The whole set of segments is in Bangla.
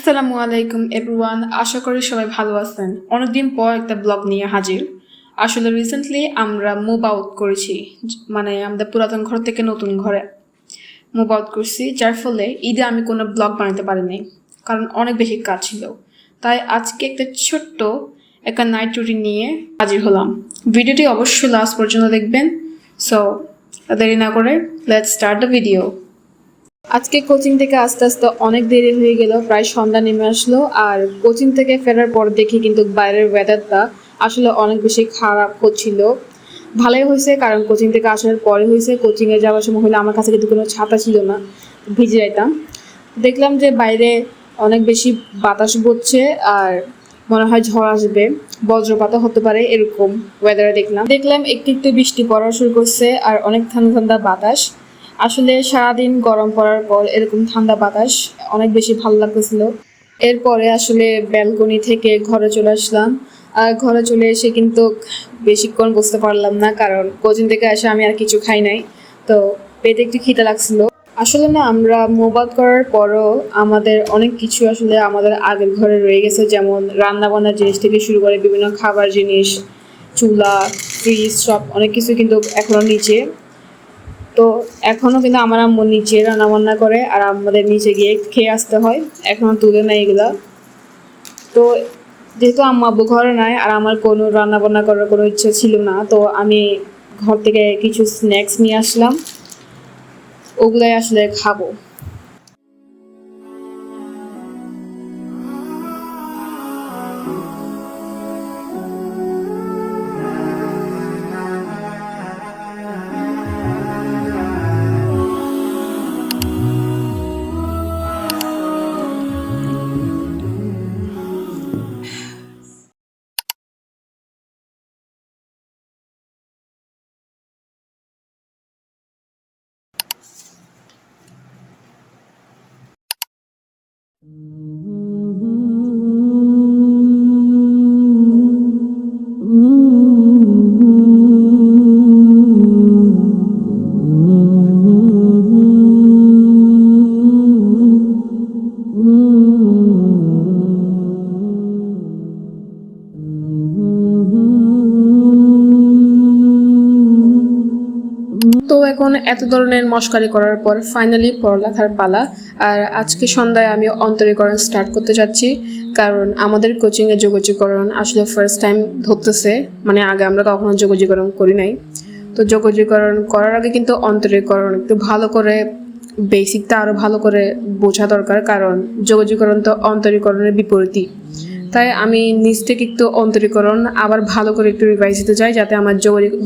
আসসালামু আলাইকুম এভরিওয়ান, আশা করি সবাই ভালো আছেন। অনেকদিন পর একটা ব্লগ নিয়ে হাজির। আসলে রিসেন্টলি আমরা মুভ আউট করেছি, মানে আমাদের পুরাতন ঘর থেকে নতুন ঘরে মুভ আউট করছি, যার ফলে ঈদে আমি কোনো ব্লগ বানাতে পারিনি, কারণ অনেক বেশি কাজ ছিল। তাই আজকে একটা নাইট রুটিন নিয়ে হাজির হলাম। ভিডিওটি অবশ্যই লাস্ট পর্যন্ত দেখবেন। সো দেরি না করে লেটস স্টার্ট দ্য ভিডিও। আজকে কোচিং থেকে আস্তে আস্তে অনেক দেরি হয়ে গেল, প্রায় সন্ধ্যা নেমে আসলো। আর কোচিং থেকে ফেরার পর দেখি কিন্তু বাইরের ওয়েদারটা আসলে অনেক বেশি খারাপ হচ্ছিল। ভালোই হয়েছে, কারণ কোচিং থেকে আসার পরে হয়েছে। কোচিংয়ে যাওয়ার সময় হলে আমার কাছে কিন্তু কোনো ছাতা ছিল না, ভিজে যাইতাম। দেখলাম যে বাইরে অনেক বেশি বাতাস বইছে, আর মনে হয় ঝড় আসবে, বজ্রপাতও হতে পারে, এরকম ওয়েদারে দেখলাম একটু একটু বৃষ্টি পড়া শুরু করছে, আর অনেক ঠান্ডা ঠান্ডা বাতাস। আসলে সারাদিন গরম পড়ার পর এরকম ঠান্ডা বাতাস অনেক বেশি ভালো লাগতেছিল। এরপরে আসলে ব্যালকনি থেকে ঘরে চলে আসলাম। আর ঘরে চলে এসে কিন্তু বেশিক্ষণ বসতে পারলাম না, কারণ কোচিং থেকে এসে আমি আর কিছু খাই নাই, তো পেটে একটু খিদে লাগছিল। আসলে না, আমরা মুভ আউট করার পরও আমাদের অনেক কিছু আসলে আমাদের আগের ঘরে রয়ে গেছে, যেমন রান্না বান্নার জিনিস থেকে শুরু করে বিভিন্ন খাবার জিনিস, চুলা, ফ্রিজ, সব অনেক কিছু কিন্তু এখনো নিচে। তো এখনো কিন্তু আমার আম্মু নিচে রান্না বান্না করে, আর আমাদের নিচে গিয়ে খেয়ে আসতে হয়, এখনো তুলে নেয় এগুলা। তো যেহেতু আম্মু আব্বু ঘরে নাই, আর আমার কোনো রান্না বান্না করার কোনো ইচ্ছা ছিল না, তো আমি ঘর থেকে কিছু স্ন্যাক্স নিয়ে আসলাম, ওগুলাই আসলে খাবো। তো এখন এত ধরনের মশকারি করার পর ফাইনালি পড়ালেখার পালা। আর আজকে সন্ধ্যায় আমি অন্তরীকরণ স্টার্ট করতে যাচ্ছি, কারণ আমাদের কোচিংয়ে যোগাযোগকরণ আসলে ফার্স্ট টাইম ধরতেছে, মানে আগে আমরা কখনো যোগাযোগকরণ করি নাই। তো যোগাযোগকরণ করার আগে কিন্তু অন্তরীকরণ একটু ভালো করে, বেসিকটা আরও ভালো করে বোঝা দরকার, কারণ যোগাযোগকরণ তো অন্তরীকরণের বিপরীতই। তাই আমি নিজ থেকে একটু অন্তরীকরণ আবার ভালো করে একটু রিভাইজ দিতে চাই, যাতে আমার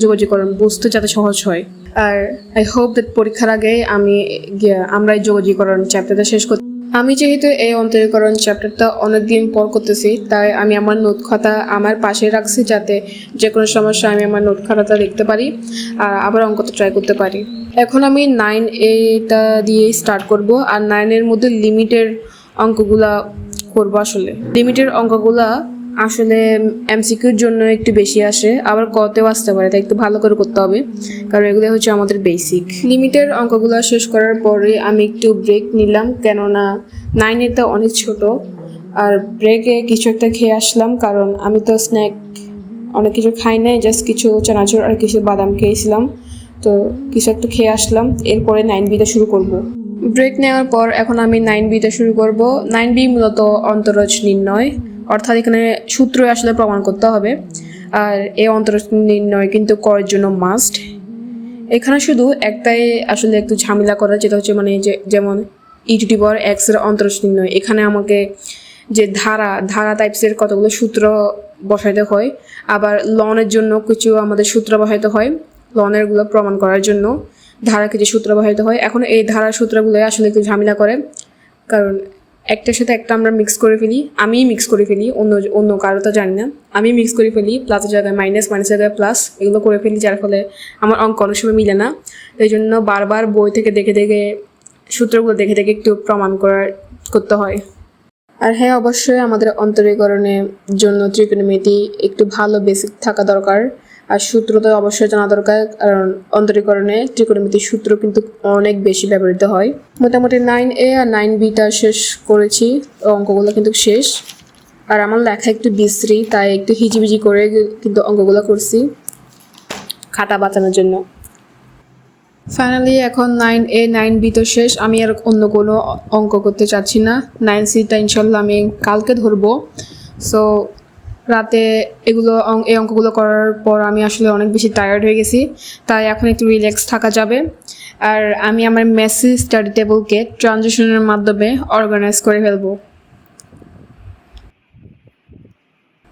যোগাযোগকরণ বুঝতে যাতে সহজ হয়। আর আই হোপ দ্যাট পরীক্ষার আগে আমরা এই যোগাযোগকরণ চ্যাপ্টারটা শেষ করতে। আমি যেহেতু এই অন্তরীকরণ চ্যাপ্টারটা অনেকদিন পর করতেছি, তাই আমি আমার নোট খাতা আমার পাশে রাখছি, যাতে যে কোনো সমস্যা আমি আমার নোট খাতাটা লিখতে পারি আর আবার অঙ্কটা ট্রাই করতে পারি। এখন আমি 9A দিয়ে স্টার্ট করব, আর 9-এর মধ্যে লিমিটের অঙ্কগুলা করবো। আসলে লিমিটের অঙ্কগুলা আসলে এমসিকিউর জন্য একটু বেশি আসে, আবার কতেও আসতে পারে, তাই একটু ভালো করে করতে হবে, কারণ এগুলো হচ্ছে আমাদের বেসিক। লিমিটের অঙ্কগুলো শেষ করার পরে আমি একটু ব্রেক নিলাম, কেননা 9-এরটা অনেক ছোট। আর ব্রেকে কিছু একটা খেয়ে আসলাম, কারণ আমি তো স্ন্যাক অনেক কিছু খাই নাই, জাস্ট কিছু চানাচুর আর কিছু বাদাম খেয়েছিলাম, তো কিছু একটা খেয়ে আসলাম। এরপরে 9Bটা শুরু করব। ব্রেক নেওয়ার পর এখন আমি 9Bটা শুরু করব। 9B মূলত অন্তরজ নির্ণয়, অর্থাৎ এখানে সূত্র আসলে প্রমাণ করতে হবে। আর এই অন্তরজ নির্ণয় কিন্তু করার জন্য মাস্ট। এখানে শুধু একটাই আসলে একটু ঝামেলা করা, যেটা হচ্ছে মানে যেমন e⁻x এর অন্তরজ নির্ণয়। এখানে আমাকে যে ধারা টাইপসের কতগুলো সূত্র বসাইতে হয়, আবার লনের জন্য কিছু আমাদের সূত্র বসাইতে হয়, লনেরগুলো প্রমাণ করার জন্য ধারাকে যে সূত্র বসাইতে হয়। এখন এই ধারার সূত্রগুলো আসলে একটু ঝামেলা করে, কারণ একটার সাথে একটা আমরা মিক্স করে ফেলি, আমিই মিক্স করে ফেলি, অন্য কারো তো জানি না, আমি মিক্স করে ফেলি, প্লাসের জায়গায় মাইনাস, মাইনাসের জায়গায় প্লাস, এগুলো করে ফেলি, যার ফলে আমার অঙ্ক অনেক সময় মিলে না। এই জন্য বারবার বই থেকে দেখে সূত্রগুলো দেখে একটু প্রমাণ করতে হয়। আর হ্যাঁ, অবশ্যই আমাদের অন্তরীকরণের জন্য ত্রিকোণমিতি একটু ভালো বেসিক থাকা দরকার। আর সূত্র তো অবশ্যই জানা দরকার, কারণ অন্তরীকরণে ত্রিকোণমিতির সূত্র কিন্তু অনেক বেশি ব্যবহৃত হয়। মোটামুটি 9A আর 9Bটা শেষ করেছি, অঙ্কগুলো কিন্তু শেষ। আর আমার লেখা একটু বিশ্রী, তাই একটু হিজিবিজি করে কিন্তু অঙ্কগুলো করছি খাতা বাঁচানোর জন্য। ফাইনালি এখন 9A 9B তো শেষ, আমি আর অন্য কোনো অঙ্ক করতে চাচ্ছি না। 9Cটা ইনশাল্লাহ আমি কালকে ধরবো। সো রাতে এই অঙ্কগুলো করার পর আমি আসলে অনেক বেশি টায়ার্ড হয়ে গেছি, তাই এখন একটু রিল্যাক্স থাকা যাবে। আর আমি আমার মেসি স্টাডি টেবলকে ট্রানজিশনের মাধ্যমে অর্গানাইজ করে ফেলবো।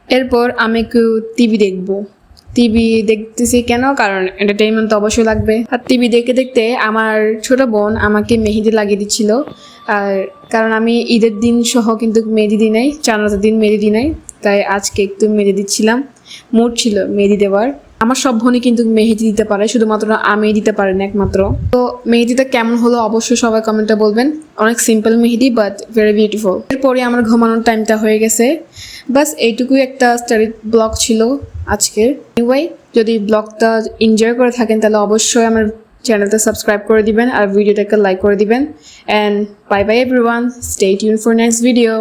এরপর আমি একটু টিভি দেখবো। টিভি দেখতেছি কেন, কারণ এন্টারটেইনমেন্ট তো অবশ্যই লাগবে। আর টিভি দেখতে দেখতে আমার ছোট বোন আমাকে মেহেদি লাগিয়ে দিচ্ছিল। আর কারণ আমি ঈদের দিন সহ কিন্তু মেহেদি দিই নাই, চাঁদাতের দিন মেহেদি দিই নাই, তাই আজকে একটু মেহেদি দিচ্ছিলাম। মুড ছিল মেহেদি দেওয়ার। আমার সব বোনই কিন্তু মেহেদি দিতে পারে, শুধুমাত্র আমি দিতে পারি না একমাত্র। তো মেহেদিটা কেমন হলো অবশ্যই সবাই কমেন্টে বলবেন। অনেক simple Mehedi, but very beautiful. এরপরে আমার ঘুমানোর টাইমটা হয়ে গেছে। বাস এইটুকুই একটা স্টাডি ব্লগ ছিল আজকের। এনিওয়ে, যদি ব্লগটা এনজয় করে থাকেন তাহলে অবশ্যই আমার চ্যানেলটা সাবস্ক্রাইব করে দিবেন আর ভিডিওটাকে লাইক করে দিবেন। And bye bye everyone, stay tune for next video.